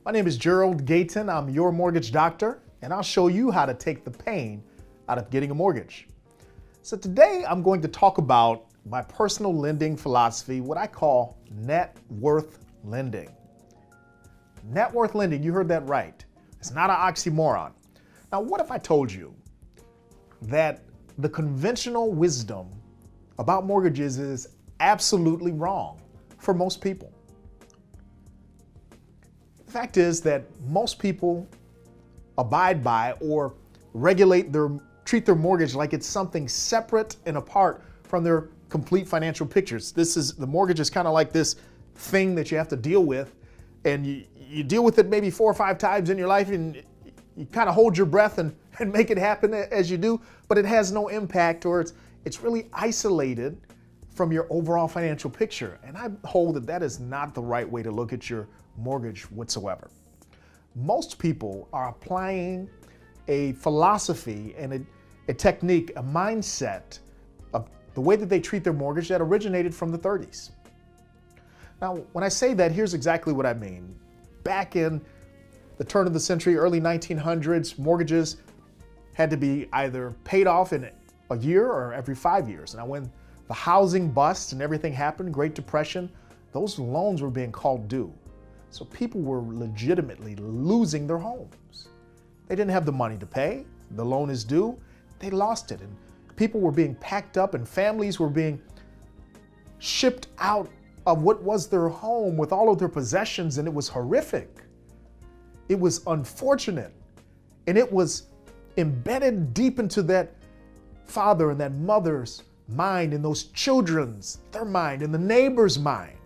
My name is Gerald Gayton. I'm your mortgage doctor, and I'll show you how to take the pain out of getting a mortgage. So today I'm going to talk about my personal lending philosophy, what I call net worth lending. Net worth lending, you heard that right. It's not an oxymoron. Now, what if I told you that the conventional wisdom about mortgages is absolutely wrong for most people? The fact is that most people abide by or treat their mortgage like it's something separate and apart from their complete financial pictures. The mortgage is kind of like this thing that you have to deal with, and you deal with it maybe 4 or 5 times in your life, and you kind of hold your breath and make it happen as you do, but it has no impact, or it's really isolated from your overall financial picture. And I hold that is not the right way to look at your mortgage whatsoever. Most people are applying a philosophy and a technique, a mindset of the way that they treat their mortgage that originated from the 30s. Now, when I say that, here's exactly what I mean. Back in the turn of the century, early 1900s, mortgages had to be either paid off in a year or every 5 years. Now, when the housing bust and everything happened, Great Depression, those loans were being called due. So people were legitimately losing their homes. They didn't have the money to pay. The loan is due. They lost it. And people were being packed up and families were being shipped out of what was their home with all of their possessions, and it was horrific. It was unfortunate. And it was embedded deep into that father and that mother's mind, and those children's, their mind, and the neighbor's mind.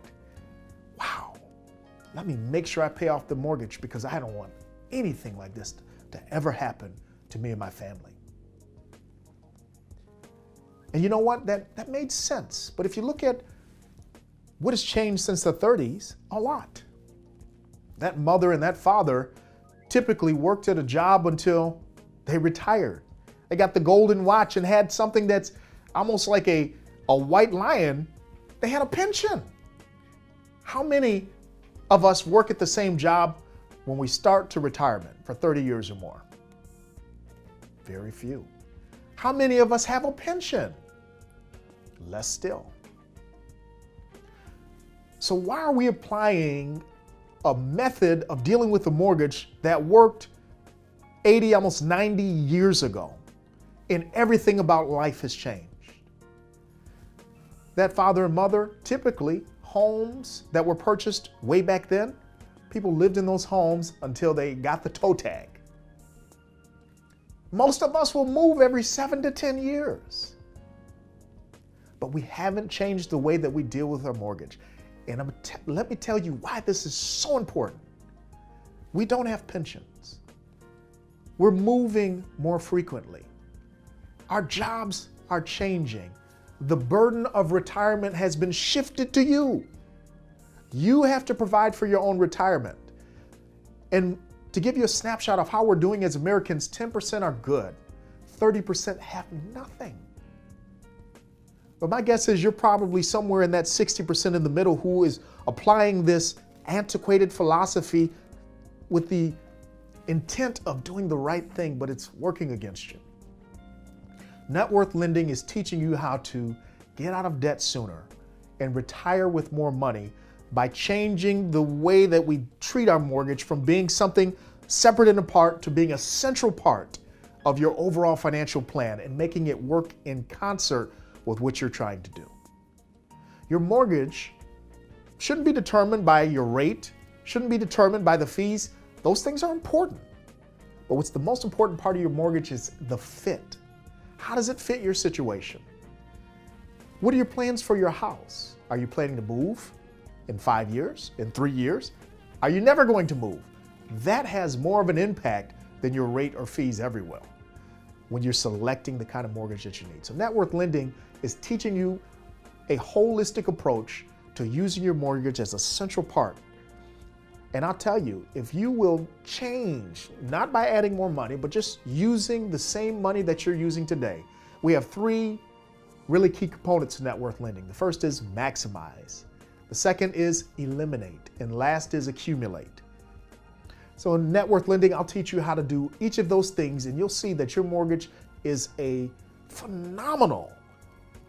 Wow. Let me make sure I pay off the mortgage because I don't want anything like this to ever happen to me and my family. And you know what? That made sense. But if you look at what has changed since the 30s, a lot. That mother and that father typically worked at a job until they retired. They got the golden watch and had something that's almost like a white lion. They had a pension. How many of us work at the same job when we start to retirement for 30 years or more? Very few. How many of us have a pension? Less still. So why are we applying a method of dealing with the mortgage that worked 80, almost 90 years ago, and everything about life has changed? That father and mother, typically homes that were purchased way back then, people lived in those homes until they got the toe tag. Most of us will move every 7 to 10 years. But we haven't changed the way that we deal with our mortgage. And let me tell you why this is so important. We don't have pensions. We're moving more frequently. Our jobs are changing. The burden of retirement has been shifted to you. You have to provide for your own retirement. And to give you a snapshot of how we're doing as Americans, 10% are good, 30% have nothing. But my guess is you're probably somewhere in that 60% in the middle who is applying this antiquated philosophy with the intent of doing the right thing, but it's working against you. Net worth lending is teaching you how to get out of debt sooner and retire with more money by changing the way that we treat our mortgage from being something separate and apart to being a central part of your overall financial plan and making it work in concert with what you're trying to do. Your mortgage shouldn't be determined by your rate, shouldn't be determined by the fees. Those things are important. But what's the most important part of your mortgage is the fit. How does it fit your situation? What are your plans for your house? Are you planning to move in 5 years, in 3 years? Are you never going to move? That has more of an impact than your rate or fees ever will when you're selecting the kind of mortgage that you need. So net worth lending is teaching you a holistic approach to using your mortgage as a central part. And I'll tell you, if you will change, not by adding more money, but just using the same money that you're using today, we have 3 really key components to net worth lending. The first is maximize. The second is eliminate. And last is accumulate. So in net worth lending, I'll teach you how to do each of those things, and you'll see that your mortgage is a phenomenal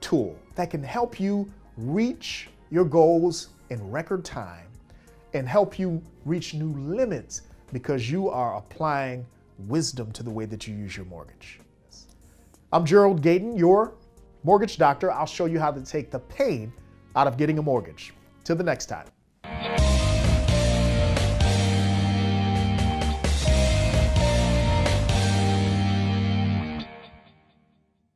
tool that can help you reach your goals in record time and help you reach new limits because you are applying wisdom to the way that you use your mortgage. I'm Gerald Gayton, your mortgage doctor. I'll show you how to take the pain out of getting a mortgage. Till the next time.